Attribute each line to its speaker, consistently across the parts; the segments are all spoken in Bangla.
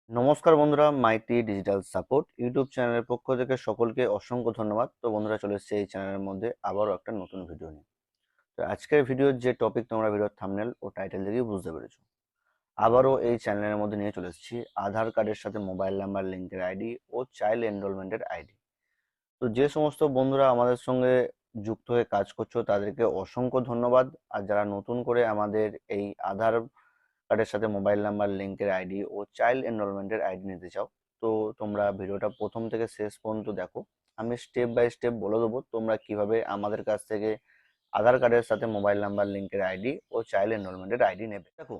Speaker 1: নমস্কার বন্ধুরা, মাইটি ডিজিটাল সাপোর্ট ইউটিউব চ্যানেলের পক্ষ থেকে সকলকে অসংখ্য ধন্যবাদ। তো বন্ধুরা, চলে এসেছে এই চ্যানেলের মধ্যে আবারও একটা নতুন ভিডিও নিয়ে। তো আজকের ভিডিওর যে টপিক তোমরা ভিডিওর থাম্বনেল ও টাইটেল দেখেই বুঝতে পেরেছো। আবারও এই চ্যানেলের মধ্যে নিয়ে চলে এসেছি আধার কার্ডের সাথে মোবাইল নাম্বার লিঙ্কের আইডি ও চাইল্ড এনরোলমেন্টের আইডি। তো যে সমস্ত বন্ধুরা আমাদের সঙ্গে যুক্ত হয়ে কাজ করছো তাদেরকে অসংখ্য ধন্যবাদ। আর যারা নতুন করে আমাদের এই আধার কার্ডের সাথে মোবাইল নাম্বার লিঙ্কের আইডি ও চাইল্ড এনরোলমেন্টের আইডি নিতে চাও, তো তোমরা ভিডিওটা প্রথম থেকে শেষ পর্যন্ত দেখো। আমি স্টেপ বাই স্টেপ বলে দেবো তোমরা কিভাবে আমাদের কাছ থেকে আধার কার্ডের সাথে মোবাইল নাম্বার লিঙ্কের আইডি ও চাইল্ড এনরোলমেন্টের আইডি নেবে। দেখো,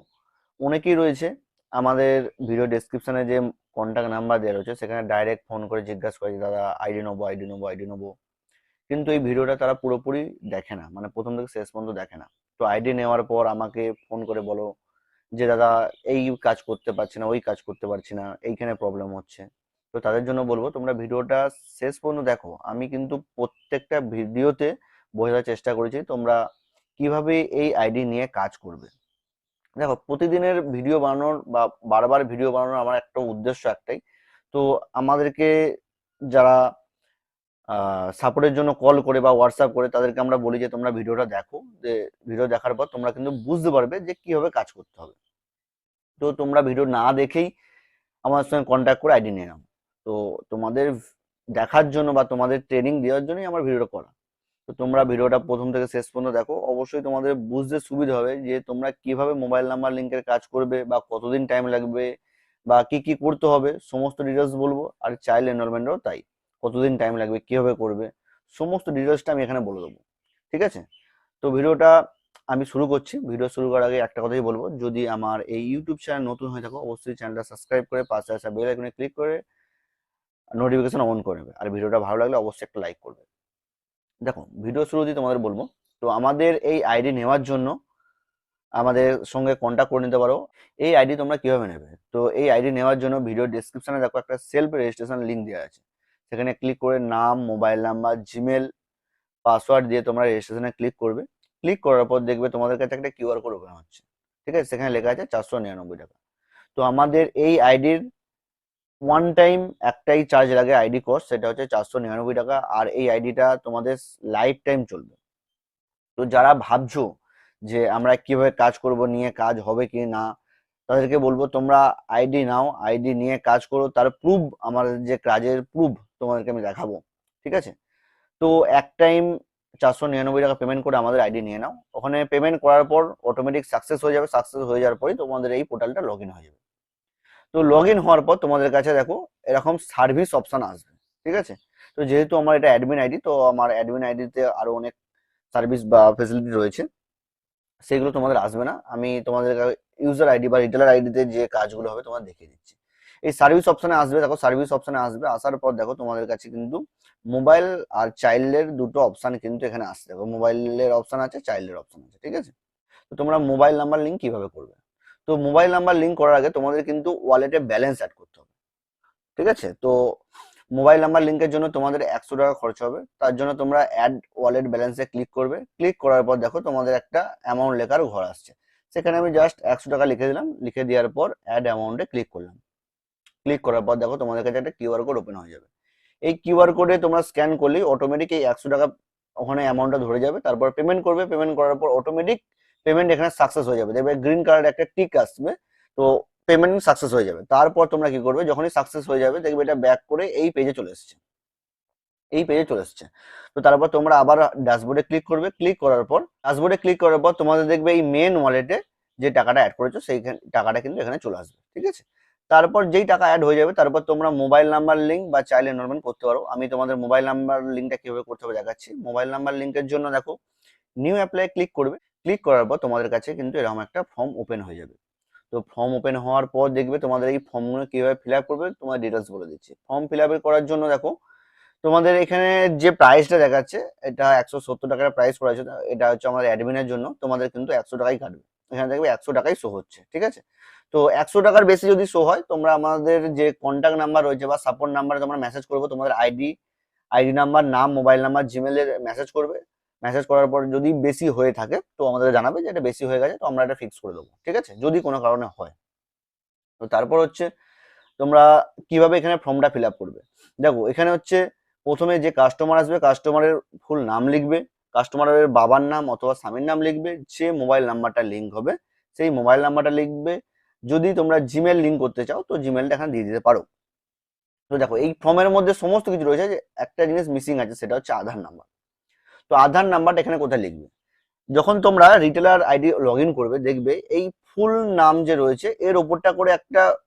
Speaker 1: অনেকেই রয়েছে আমাদের ভিডিও ডেসক্রিপশনে যে কন্ট্যাক্ট নাম্বার দেওয়া রয়েছে সেখানে ডাইরেক্ট ফোন করে জিজ্ঞাসা করে যে দাদা আইডি নেবো, আইডি নেবো, আইডি নেবো। কিন্তু এই ভিডিওটা তারা পুরোপুরি দেখে না, মানে প্রথম থেকে শেষ পর্যন্ত দেখে না। তো আইডি নেওয়ার পর আমাকে ফোন করে বলো যে দাদা এই কাজ করতে পারছি না, ওই কাজ করতে পারছি না, এইখানে প্রবলেম হচ্ছে। তো তাদের জন্য বলবো তোমরা ভিডিওটা শেষ পর্যন্ত দেখো। আমি কিন্তু প্রত্যেকটা ভিডিওতে বোঝার চেষ্টা করেছি তোমরা কিভাবে এই আইডি নিয়ে কাজ করবে। দেখো, প্রতিদিনের ভিডিও বানানোর বা বারবার ভিডিও বানানোর আমার একটা উদ্দেশ্য একটাই। তো আমাদেরকে যারা সাপোর্টের জন্য কল করে বা হোয়াটসঅ্যাপ করে তাদেরকে আমরা বলি যে তোমরা ভিডিওটা দেখো, যে ভিডিও দেখার পর তোমরা কিন্তু বুঝতে পারবে যে কিভাবে কাজ করতে হবে। তো তোমরা ভিডিও না দেখেই আমার সঙ্গে কন্ট্যাক্ট করে আইডি নিয়ে নাও। তো তোমাদের দেখার জন্য বা তোমাদের ট্রেনিং দেওয়ার জন্যই আমার ভিডিওটা করা। তো তোমরা ভিডিওটা প্রথম থেকে শেষ পর্যন্ত দেখো, অবশ্যই তোমাদের বুঝতে সুবিধা হবে যে তোমরা কিভাবে মোবাইল নাম্বার লিঙ্কের কাজ করবে বা কতদিন টাইম লাগবে বা কি কি করতে হবে সমস্ত ডিটেলস বলবো। আর চাইল্ড এনরোলমেন্টও তাই, কতদিন টাইম লাগবে, কিভাবে করবে, সমস্ত ডিটেলসটা আমি এখানে বলে দেবো। ঠিক আছে? তো ভিডিওটা আমি শুরু করছি। ভিডিও শুরু করার আগে একটা কথাই বলবো, যদি আমার এই ইউটিউব চ্যানেল নতুন হয়ে থাকো অবশ্যই চ্যানেলটা সাবস্ক্রাইব করে পাশে আসা বেল আইকনে ক্লিক করে নোটিফিকেশন অন করে নেবে। আর ভিডিওটা ভালো লাগলে অবশ্যই একটা লাইক করবে। দেখো, ভিডিও শুরুতেই তোমাদের বলবো, তো আমাদের এই আইডি নেওয়ার জন্য আমাদের সঙ্গে কন্ট্যাক্ট করে নিতে পারো। এই আইডি তোমরা কিভাবে নেবে, তো এই আইডি নেওয়ার জন্য ভিডিও ডেসক্রিপশনে দেখো একটা সেলফ রেজিস্ট্রেশন লিঙ্ক দেওয়া আছে। সেখানে ক্লিক করে নাম, মোবাইল নাম্বার, জিমেল, পাসওয়ার্ড দিয়ে তোমরা রেজিস্ট্রেশনে ক্লিক করবে। ক্লিক করার পর দেখবে তোমাদের কাছে একটা কিউআর কোড ওপেন হচ্ছে। ঠিক আছে? সেখানে লেখা আছে 499 টাকা। তো আমাদের এই আইডির ওয়ান টাইম একটাই চার্জ লাগে, আইডি কস্ট, সেটা হচ্ছে 499 টাকা। আর এই আইডিটা তোমাদের লাইফ টাইম চলবে। তো যারা ভাবছো যে আমরা কিভাবে কাজ করব, নিয়ে কাজ হবে কি না, তাদেরকে বলবো তোমরা আইডি নাও, আইডি নিয়ে কাজ করো। তার প্রুফ, আমাদের যে কাজের প্রুফ তোমাদেরকে আমি দেখাবো। ঠিক আছে? তো এক টাইম 499 টাকা পেমেন্ট করে আমাদের আইডি নিয়ে নাও। ওখানে পেমেন্ট করার পর অটোমেটিক সাকসেস হয়ে যাবে। সাকসেস হয়ে যাওয়ার পরেই তোমাদের এই পোর্টালটা লগ ইন হয়ে যাবে। তো লগ ইন হওয়ার পর তোমাদের কাছে দেখো এরকম সার্ভিস অপশন আসবে। ঠিক আছে? তো যেহেতু আমার এটা অ্যাডমিন আইডি, তো আমার অ্যাডমিন আইডিতে আরো অনেক সার্ভিস বা ফেসিলিটি রয়েছে, সেগুলো তোমাদের আসবে না। আমি তোমাদের ইউজার আইডি বা রিটেলার আইডিতে যে কাজগুলো হবে তোমাদের দেখিয়ে দিচ্ছি। এই সার্ভিস অপশনে আসবে, দেখো সার্ভিস অপশনে আসবে। আসার পর দেখো তোমাদের কাছে কিন্তু মোবাইল আর চাইল্ডের দুটো অপশন কিন্তু এখানে আসছে। দেখো, মোবাইলের অপশন আছে, চাইল্ডের অপশন আছে। ঠিক আছে? তো তোমরা মোবাইল নাম্বার লিঙ্ক কিভাবে করবে? তো মোবাইল নাম্বার লিঙ্ক করার আগে তোমাদের কিন্তু ওয়ালেটে ব্যালেন্স অ্যাড করতে হবে। ঠিক আছে? তো মোবাইল নাম্বার লিঙ্কের জন্য তোমাদের 100 টাকা খরচ হবে। তার জন্য তোমরা অ্যাড ওয়ালেট ব্যালেন্সে ক্লিক করবে। ক্লিক করার পর দেখো তোমাদের একটা অ্যামাউন্ট লেখার ঘর আসছে। সেখানে আমি জাস্ট 100 টাকা লিখে দিলাম। লিখে দেওয়ার পর অ্যাড অ্যামাউন্টে ক্লিক করলাম। ক্লিক করার পর দেখো তোমাদের কাছে একটা কিউআর কোড ওপেন হয়ে যাবে। এই কিউআর কোডে তোমরা স্ক্যান করলেই অটোমেটিক এই 100 টাকা ওখানে অ্যামাউন্টটা ধরে যাবে। তারপর পেমেন্ট করবে। পেমেন্ট করার পর অটোমেটিক পেমেন্ট এখানে সাকসেস হয়ে যাবে। দেখবে গ্রিন কালার একটা টিক আসবে। তো পেমেন্ট সাকসেস হয়ে যাবে। তারপর তোমরা কি করবে, যখনই সাকসেস হয়ে যাবে দেখবে এটা ব্যাক করে এই পেজে চলে এসেছে। এই পেজে চলে এসেছে। তো তারপর তোমরা আবার ড্যাশবোর্ডে ক্লিক করবে। ক্লিক করার পর ড্যাশবোর্ডে ক্লিক করার পর তোমাদের দেখবে এই মেন ওয়ালেটে যে টাকাটা অ্যাড করেছো সেই টাকাটা কিন্তু এখানে চলে আসবে। ঠিক আছে? তারপর যেই টাকা অ্যাড হয়ে যাবে তারপর তোমরা মোবাইল নাম্বার লিঙ্ক বা চাইল্ড এনরোলমেন্ট করতে পারো। আমি তোমাদের মোবাইল নাম্বার লিঙ্কটা কিভাবে করতে হবে দেখাচ্ছি। মোবাইল নাম্বার লিঙ্কের জন্য দেখো নিউ অ্যাপ্লাই ক্লিক করবে। ক্লিক করার পর তোমাদের কাছে কিন্তু এরকম একটা ফর্ম ওপেন হয়ে যাবে। তো ফর্ম ওপেন হওয়ার পর দেখবে তোমাদের এই ফর্মগুলো কিভাবে ফিল আপ করবে তোমার ডিটেলস বলে দিচ্ছি। ফর্ম ফিল আপ করার জন্য দেখো তোমাদের এখানে যে প্রাইসটা দেখাচ্ছে এটা 170 টাকার প্রাইস করা আছে। এটা হচ্ছে আমাদের অ্যাডমিনের জন্য, তোমাদের কিন্তু 100 টাকাই কাটবে। এখানে দেখবে 100 টাকাই শো হচ্ছে। ঠিক আছে? তো 100 টাকার বেশি যদি শো হয় তোমরা আমাদের যে কন্ট্যাক্ট নাম্বার রয়েছে বা সাপোর্ট নাম্বারে তোমরা মেসেজ করবো। তোমাদের আইডি নাম্বার, নাম, মোবাইল নাম্বার, জিমেলের মেসেজ করবে। মেসেজ করার পর যদি বেশি হয়ে থাকে তো আমাদের জানাবে যে এটা বেশি হয়ে গেছে, তো আমরা এটা ফিক্স করে দেবো। ঠিক আছে? যদি কোনো কারণে হয়। তো তারপর হচ্ছে তোমরা কিভাবে এখানে ফর্মটা ফিল আপ করবে। দেখো এখানে হচ্ছে প্রথমে যে কাস্টমার আসবে, কাস্টমারের ফুল নাম লিখবে, কাস্টমারের বাবার নাম অথবা স্বামীর নাম লিখবে, যে মোবাইল নাম্বারটা লিঙ্ক হবে সেই মোবাইল নাম্বারটা লিখবে। যদি তোমরা জিমেল লিঙ্ক করতে চাও তো জিমেলটা এখানে দিয়ে দিতে পারো। তো দেখো এই ফর্মের মধ্যে সমস্ত কিছু রয়েছে, যে একটা জিনিস মিসিং আছে সেটা হচ্ছে আধার নাম্বার। তো আধার নাম্বারটা এখানে কোথায় লিখবে, যখন তোমরা রিটেলার আইডি লগ ইন করবে দেখবে এই ফুল নাম যে রয়েছে এর ওপরটা করে একটা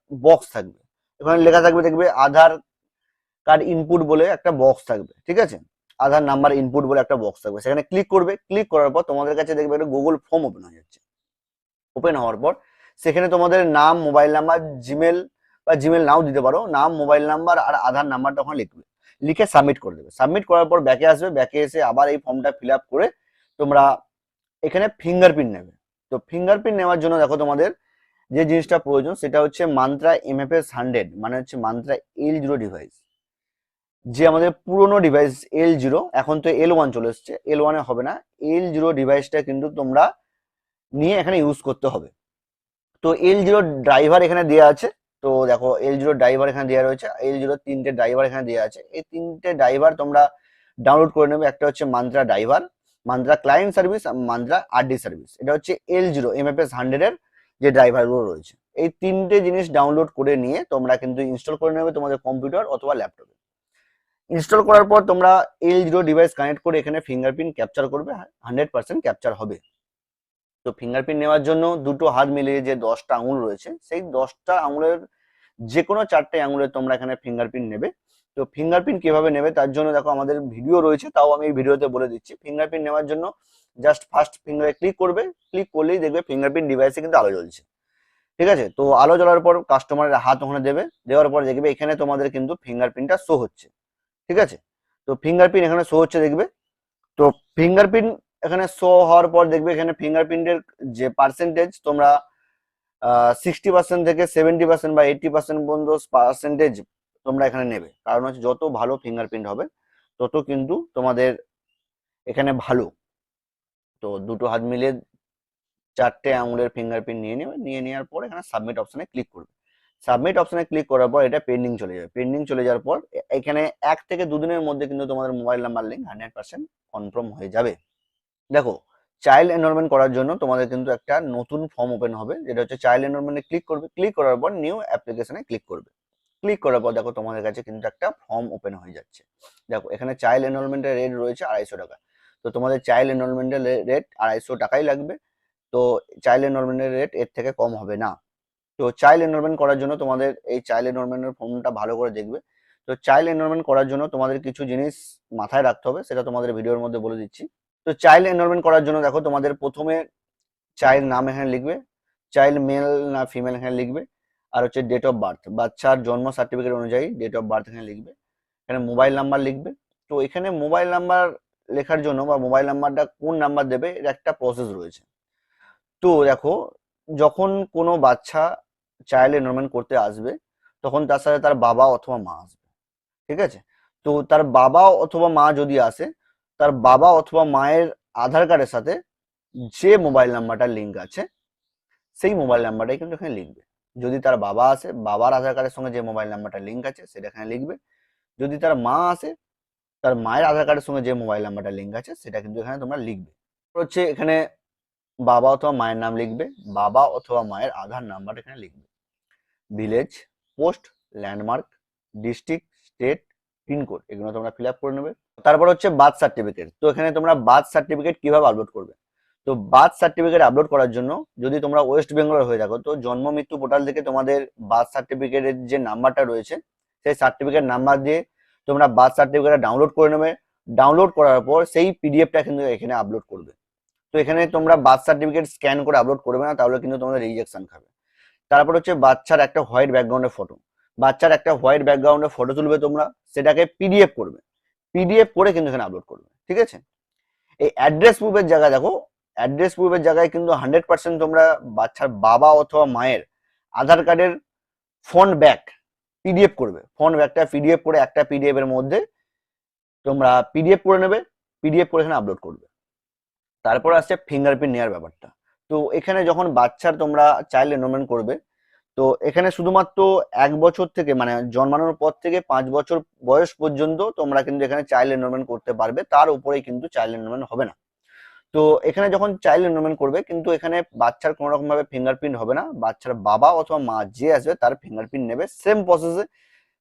Speaker 1: বক্স থাকবে, ওখানে লেখা থাকবে দেখবে আধার কার্ড ইনপুট বলে একটা বক্স থাকবে, ঠিক আছে, আধার নাম্বার ইনপুট বলে একটা বক্স থাকবে, সেখানে ক্লিক করবে। ক্লিক করার পর তোমাদের কাছে দেখবে একটা গুগল ফর্ম ওপেন হয়ে যাচ্ছে। ওপেন হওয়ার পর সেখানে তোমাদের নাম, মোবাইল নাম্বার, জিমেল বা জিমেল নাও দিতে পারো, নাম, মোবাইল নাম্বার আর আধার নাম্বারটা ওখানে লিখবে, লিখে সাবমিট করে দেবে। সাবমিট করার পর ব্যাকে আসবে, ব্যাকে এসে আবার এই ফর্মটা ফিল আপ করে তোমরা এখানে ফিঙ্গারপ্রিন্ট নেবে। তো ফিঙ্গারপ্রিন্ট নেওয়ার জন্য দেখো তোমাদের যে জিনিসটা প্রয়োজন সেটা হচ্ছে মান্ত্রা MFS 100, মানে হচ্ছে মান্ত্রা L0 ডিভাইস। যে আমাদের পুরোনো ডিভাইস L0, এখন তো L1 চলে এসছে, L1 এ হবে না, L0 ডিভাইসটা কিন্তু তোমরা নিয়ে এখানে ইউজ করতে হবে। তো L0 ড্রাইভার এখানে দেওয়া আছে। তো দেখো L0 ড্রাইভার এখানে দেওয়া রয়েছে, L0 তিনটে ড্রাইভার এখানে দেওয়া আছে। এই তিনটে ড্রাইভার তোমরা ডাউনলোড করে নেবে। একটা হচ্ছে mantra driver, mantra client service, mantra RD service. এটা হচ্ছে L0 MFS 100 এর যে ড্রাইভারগুলো রয়েছে। এই তিনটে জিনিস ডাউনলোড করে নিয়ে তোমরা কিন্তু ইনস্টল করে নেবে তোমাদের কম্পিউটার অথবা ল্যাপটপে। ইনস্টল করার পর তোমরা L0 ডিভাইস কানেক্ট করে এখানে ফিঙ্গারপ্রিন্ট ক্যাপচার করবে, 100% ক্যাপচার হবে। তো ফিঙ্গারপ্রিন্ট নেওয়ার জন্য দুটো হাত মিলিয়ে যে 10টা আঙুল রয়েছে সেই 10টা আঙুলের যে কোনো 4টে আঙুলের তোমরা এখানে ফিঙ্গারপ্রিন্ট নেবে। তো ফিঙ্গারপ্রিন্ট কিভাবে নেবে তার জন্য দেখো আমাদের ভিডিও রয়েছে, তাও আমি এই ভিডিওতে বলে দিচ্ছি। ফিঙ্গারপ্রিন্ট নেওয়ার জন্য জাস্ট ফার্স্ট ফিঙ্গারে ক্লিক করবে, ক্লিক করলেই দেখবে ফিঙ্গারপ্রিন্ট ডিভাইসে কিন্তু আলো জ্বলছে, ঠিক আছে। তো আলো জ্বলার পর কাস্টমারের হাত ওখানে দেবে, দেওয়ার পর দেখবে এখানে তোমাদের কিন্তু ফিঙ্গারপ্রিন্টটা শো হচ্ছে, ঠিক আছে। তো ফিঙ্গারপ্রিন্ট এখানে শো হচ্ছে দেখবে। তো ফিঙ্গারপ্রিন্ট এখানে শো হওয়ার পর দেখবে এখানে ফিঙ্গারপ্রিন্টের যে পার্সেন্টেজ তোমরা 60% থেকে 70% বা 80% পর্যন্ত পার্সেন্টেজ তোমরা এখানে নেবে। কারণ হচ্ছে যত ভালো ফিঙ্গারপ্রিন্ট হবে তত কিন্তু তোমাদের এখানে ভালো। তো দুটো হাত মিলিয়ে 4টে আঙুলের ফিঙ্গারপ্রিন্ট নিয়ে নেবে, নিয়ে নেওয়ার পর এখানে সাবমিট অপশনে ক্লিক করবে। সাবমিট অপশনে ক্লিক করার পর এটা পেন্ডিং চলে যাবে। পেন্ডিং চলে যাওয়ার পর এখানে 1 থেকে 2 দিনের মধ্যে কিন্তু তোমাদের মোবাইল নাম্বার লিঙ্ক 100% কনফার্ম হয়ে যাবে। দেখো চাইল্ড এনরোলমেন্ট করার জন্য তোমাদের কিন্তু একটা নতুন ফর্ম ওপেন হবে, যেটা হচ্ছে চাইল্ড এনরোলমেন্টে ক্লিক করবে। ক্লিক করার পর নিউ অ্যাপ্লিকেশনে ক্লিক করবে। ক্লিক করার পর দেখো তোমাদের কাছে কিন্তু একটা ফর্ম ওপেন হয়ে যাচ্ছে। দেখো এখানে চাইল্ড এনরোলমেন্টের রেট রয়েছে 250 টাকা। তো তোমাদের চাইল্ড এনরোলমেন্টের রেট 250 টাকাই লাগবে। তো চাইল্ড এনরোলমেন্টের রেট এর থেকে কম হবে না। তো চাইল্ড এনরোলমেন্ট করার জন্য তোমাদের এই চাইল্ড এনরোলমেন্টের ফর্মটা ভালো করে দেখবে। তো চাইল্ড এনরোলমেন্ট করার জন্য তোমাদের কিছু জিনিস মাথায় রাখতে হবে, সেটা তোমাদের ভিডিওর মধ্যে বলে দিচ্ছি। তো চাইল্ড এনরোলমেন্ট করার জন্য দেখো তোমাদের প্রথমে চাইল্ড নাম এখানে লিখবে, চাইল্ড মেল না ফিমেল এখানে লিখবে, আর হচ্ছে ডেট অফ বার্থ, বাচ্চার জন্ম সার্টিফিকেট অনুযায়ী ডেট অফ বার্থ এখানে লিখবে। এখানে মোবাইল নাম্বার লিখবে। তো এখানে মোবাইল নাম্বার লেখার জন্য বা মোবাইল নাম্বারটা কোন নাম্বার দেবে এর একটা প্রসেস রয়েছে। তো দেখো যখন কোনো বাচ্চা চাইল্ড এনরোলমেন্ট করতে আসবে তখন তার সাথে তার বাবা অথবা মা আসবে, ঠিক আছে। তো তার বাবা অথবা মা যদি আসে, তার বাবা অথবা মায়ের আধার কার্ডের সাথে যে মোবাইল নাম্বারটা লিঙ্ক আছে সেই মোবাইল নাম্বারটাই কিন্তু এখানে লিখবে। যদি তার বাবা আসে, বাবার আধার কার্ডের সঙ্গে যে মোবাইল নাম্বারটা লিঙ্ক আছে সেটা এখানে লিখবে। যদি তার মা আসে, তার মায়ের আধার কার্ডের সঙ্গে যে মোবাইল নাম্বারটা লিঙ্ক আছে সেটা কিন্তু এখানে তোমরা লিখবে। হচ্ছে এখানে বাবা অথবা মায়ের নাম লিখবে, বাবা অথবা মায়ের আধার নাম্বার এখানে লিখবে, village, post, landmark, district, state, pincode এগুলো তোমরা ফিল আপ করে নেবে। তারপর হচ্ছে বার্থ সার্টিফিকেট। তো এখানে তোমরা বার্থ সার্টিফিকেট কিভাবে আপলোড করবে। তো বার্থ সার্টিফিকেট আপলোড করার জন্য যদি তোমরা ওয়েস্ট বেঙ্গলের হয়ে থাকো তো জন্ম মৃত্যু পোর্টাল থেকে তোমাদের বার্থ সার্টিফিকেটের যে নাম্বারটা রয়েছে সেই সার্টিফিকেট নাম্বার দিয়ে তোমরা বার্থ সার্টিফিকেটটা ডাউনলোড করে নেবে। ডাউনলোড করার পর সেই পিডিএফটা কিন্তু এখানে আপলোড করবে। তো এখানে তোমরা বার্থ সার্টিফিকেট স্ক্যান করে আপলোড করবে না, তাহলে কিন্তু তোমাদের রিজেকশন খাবে। তারপর হচ্ছে বাচ্চার একটা হোয়াইট ব্যাকগ্রাউন্ডের ফটো, বাচ্চার একটা হোয়াইট ব্যাকগ্রাউন্ডের ফটো তুলবে তোমরা, সেটাকে পিডিএফ করবে, পিডিএফ করে কিন্তু এখানে আপলোড করবে, ঠিক আছে। এই অ্যাড্রেস প্রুফের জায়গায় দেখো, অ্যাড্রেস প্রুফের জায়গায় কিন্তু 100% তোমরা বাচ্চার বাবা অথবা মায়ের আধার কার্ডের ফ্রন্ট ব্যাক পিডিএফ করবে। ফ্রন্ট ব্যাকটা পিডিএফ করে একটা পিডিএফ এর মধ্যে তোমরা পিডিএফ করে নেবে, পিডিএফ করে এখানে আপলোড করবে। তারপর আসছে ফিঙ্গারপ্রিন্ট নেওয়ার ব্যাপারটা। তো এখানে যখন বাচ্চার তোমরা চাইল্ড এনরোলমেন্ট করবে তো এখানে শুধুমাত্র 1 বছর থেকে মানে জন্মানোর পর থেকে 5 বছর বয়স পর্যন্ত তোমরা কিন্তু এখানে চাইল্ড এনরোলমেন্ট করতে পারবে, তার উপরেই কিন্তু চাইল্ড এনরোলমেন্ট হবে না। তো এখানে যখন চাইল্ড এনরোলমেন্ট করবে কিন্তু এখানে বাচ্চার কোনো রকম ভাবে ফিঙ্গারপ্রিন্ট হবে না, বাচ্চার বাবা অথবা মা যে আসবে তার ফিঙ্গারপ্রিন্ট নেবে। সেম প্রসেসে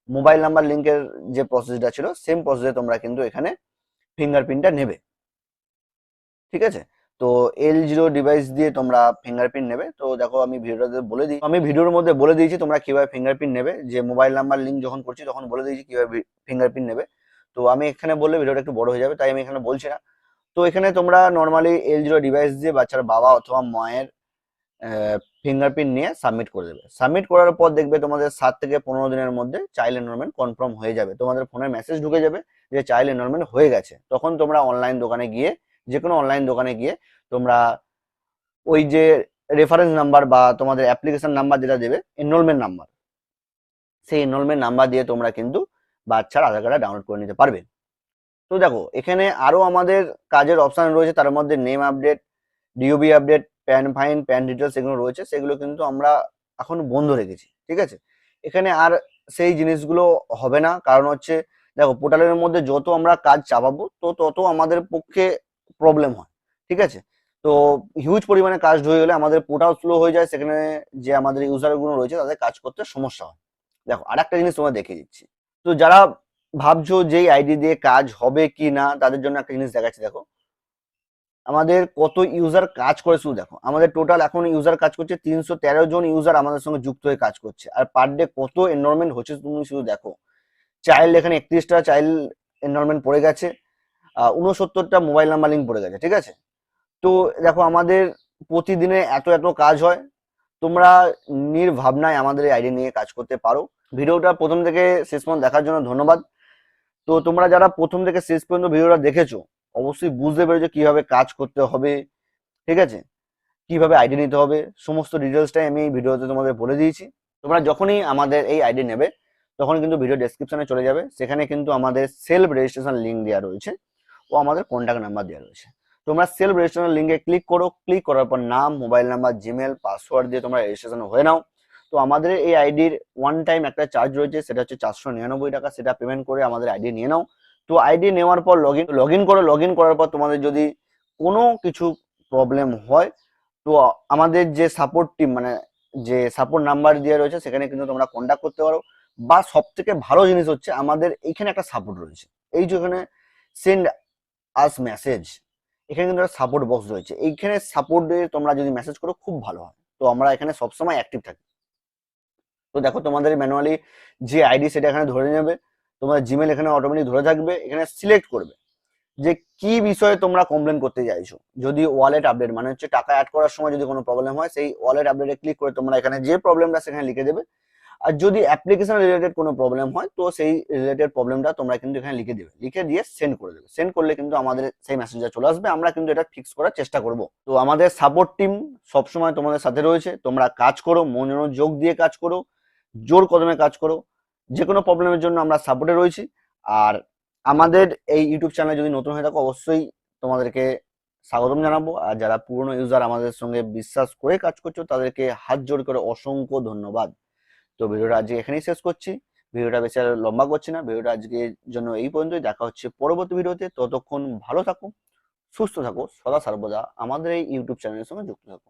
Speaker 1: মোবাইল নাম্বার লিঙ্কের যে প্রসেসটা ছিল সেম প্রসেসে তোমরা কিন্তু এখানে ফিঙ্গারপ্রিন্টটা নেবে, ঠিক আছে। তো L0 ডিভাইস দিয়ে তোমরা ফিঙ্গারপ্রিন্ট নেবে। তো দেখো আমি ভিডিওতে বলে দিই, আমি ভিডিওর মধ্যে বলে দিয়েছি তোমরা কিভাবে ফিঙ্গারপ্রিন্ট নেবে, যে মোবাইল নাম্বার লিঙ্ক যখন করছি তখন বলে দিয়েছি কিভাবে ফিঙ্গারপ্রিন্ট নেবে। তো আমি এখানে বললে ভিডিওটা একটু বড় হয়ে যাবে, তাই আমি এখানে বলছি না। তো এখানে তোমরা নর্মালি L0 ডিভাইস দিয়ে বাচ্চার বাবা অথবা মায়ের ফিঙ্গারপ্রিন্ট নিয়ে সাবমিট করে দেবে। সাবমিট করার পর দেখবে তোমাদের 7 থেকে 15 দিনের মধ্যে চাইল্ড এনরোলমেন্ট কনফার্ম হয়ে যাবে, তোমাদের ফোনে মেসেজ ঢুকে যাবে যে চাইল্ড এনরোলমেন্ট হয়ে গেছে। তখন তোমরা অনলাইন দোকানে গিয়ে, যে কোনো অনলাইন দোকানে গিয়ে তোমরা ওই যে রেফারেন্স নাম্বার বা তোমাদের অ্যাপ্লিকেশন নাম্বার যেটা দেবে, এনরোলমেন্ট নাম্বার, সেই এনরোলমেন্ট নাম্বার দিয়ে তোমরা কিন্তু বাচ্চার আধার কার্ডটা ডাউনলোড করে নিতে পারবে। তো দেখো এখানে আরো আমাদের কাজের অপশন রয়েছে, তার মধ্যে name update, DOB update, pan fine, pan details এগুলো রয়েছে, সেগুলো কিন্তু আমরা এখন বন্ধ রেখেছি, ঠিক আছে। এখানে আর সেই জিনিসগুলো হবে না, কারণ হচ্ছে দেখো পোর্টালের মধ্যে যত আমরা কাজ চাপাবো তো তত আমাদের পক্ষে প্রবলেম হয়, ঠিক আছে। তো হিউজ পরিমাণে কাজ হয়ে গেলে আমাদের পোর্টাল স্লো হয়ে যায়, সেখানে যে আমাদের ইউজার গুলো রয়েছে তাদের কাজ করতে সমস্যা হয়। দেখো আর একটা জিনিস তোমার দেখিয়ে দিচ্ছি। তো যারা ভাবছো যে আইডি দিয়ে কাজ হবে কি না, তাদের জন্য একটা জিনিস দেখাচ্ছি। দেখো আমাদের কত ইউজার কাজ করে, শুধু দেখো আমাদের টোটাল এখন ইউজার কাজ করছে 313 জন ইউজার আমাদের সঙ্গে যুক্ত হয়ে কাজ করছে, আর পার ডে কত এনরোলমেন্ট হচ্ছে তুমি শুধু দেখো। চাইল্ড এখানে 31টা চাইল্ড এনরোলমেন্ট পড়ে গেছে, 69টা মোবাইল নাম্বার লিঙ্ক পড়ে গেছে, ঠিক আছে। তো দেখো আমাদের প্রতিদিনে এত এত কাজ হয়, তোমরা নির্ভাবনায় আমাদের এই আইডি নিয়ে কাজ করতে পারো। ভিডিওটা প্রথম থেকে শেষ পর্যন্ত দেখার জন্য ধন্যবাদ। তো তোমরা যারা প্রথম থেকে শেষ পর্যন্ত ভিডিওটা দেখেছো অবশ্যই বুঝতে পেরেছো কিভাবে কাজ করতে হবে, ঠিক আছে, কিভাবে আইডি নিতে হবে, সমস্ত ডিটেলসটাই আমি এই ভিডিওতে তোমাদের বলে দিয়েছি। তোমরা যখনই আমাদের এই আইডি নেবে তখন কিন্তু ভিডিও ডেসক্রিপশনে চলে যাবে, সেখানে কিন্তু আমাদের সেলফ রেজিস্ট্রেশন লিঙ্ক দেওয়া রয়েছে ও আমাদের কন্ট্যাক্ট নাম্বার দেওয়া রয়েছে। তোমরা সেলফ রেজিস্ট্রেশন লিঙ্কে ক্লিক করো, ক্লিক করার পর নাম, মোবাইল নাম্বার, জিমেল, পাসওয়ার্ড দিয়ে তোমরা রেজিস্ট্রেশন হয়ে নাও। তো আমাদের এই আইডির ওয়ান টাইম একটা চার্জ রয়েছে, সেটা হচ্ছে 499 টাকা, সেটা পেমেন্ট করে আমাদের আইডি নিয়ে নাও। তো আইডি নেওয়ার পর লগ ইন করো, লগ ইন করার পর তোমাদের যদি কোনো কিছু প্রবলেম হয় তো আমাদের যে সাপোর্ট টিম মানে যে সাপোর্ট নাম্বার দেওয়া রয়েছে সেখানে কিন্তু তোমরা কন্ট্যাক্ট করতে পারো। বা সব থেকে ভালো জিনিস হচ্ছে আমাদের এইখানে একটা সাপোর্ট রয়েছে, এই যে এখানে সেন্ড আস মেসেজ, এখানে কিন্তু একটা সাপোর্ট বক্স রয়েছে, এইখানে সাপোর্ট দিয়ে তোমরা যদি মেসেজ করো খুব ভালো হয়। তো আমরা এখানে সবসময় অ্যাক্টিভ থাকি। তো দেখো তোমাদের ম্যানুয়ালি যে আইডি সেটা এখানে ধরে নেবে, তোমার জিমেল এখানে অটোমেটিক ধরে থাকবে, এখানে সিলেক্ট করবে যে কি বিষয়ে তোমরা কমপ্লেন করতে চাইছো। যদি ওয়ালেট আপডেট মানে হচ্ছে টাকা অ্যাড করার সময় যদি কোনো প্রবলেম হয়, সেই ওয়ালেট আপডেটে ক্লিক করে তোমরা এখানে যে প্রবলেমটা সেখানে লিখে দেবে। আর যদি অ্যাপ্লিকেশন রিলেটেড কোনো প্রবলেম হয় তো সেই রিলেটেড প্রবলেমটা তোমরা কিন্তু এখানে লিখে দেবে, লিখে দিয়ে সেন্ড করে দেবে। সেন্ড করলে কিন্তু আমাদের সেই মেসেজটা চলে আসবে, আমরা কিন্তু এটা ফিক্স করার চেষ্টা করব। তো আমাদের সাপোর্ট টিম সবসময় তোমাদের সাথে রয়েছে, তোমরা কাজ করো, মনোযোগ দিয়ে কাজ করো, জোর কদমে কাজ করো, যে কোনো প্রবলেমের জন্য আমরা সাপোর্টে রয়েছি। আর আমাদের এই ইউটিউব চ্যানেলে যদি নতুন হয়ে থাকো অবশ্যই তোমাদেরকে স্বাগতম জানাবো, আর যারা পুরনো ইউজার আমাদের সঙ্গে বিশ্বাস করে কাজ করছো তাদেরকে হাত জোর করে অসংখ্য ধন্যবাদ। তো ভিডিওটা আজকে এখানেই শেষ করছি, ভিডিওটা বেশি আর লম্বা করছি না, ভিডিওটা আজকের জন্য এই পর্যন্তই। দেখা হচ্ছে পরবর্তী ভিডিওতে, ততক্ষণ ভালো থাকো, সুস্থ থাকো, সদা সর্বদা আমাদের এই ইউটিউব চ্যানেলের সঙ্গে যুক্ত থাকো।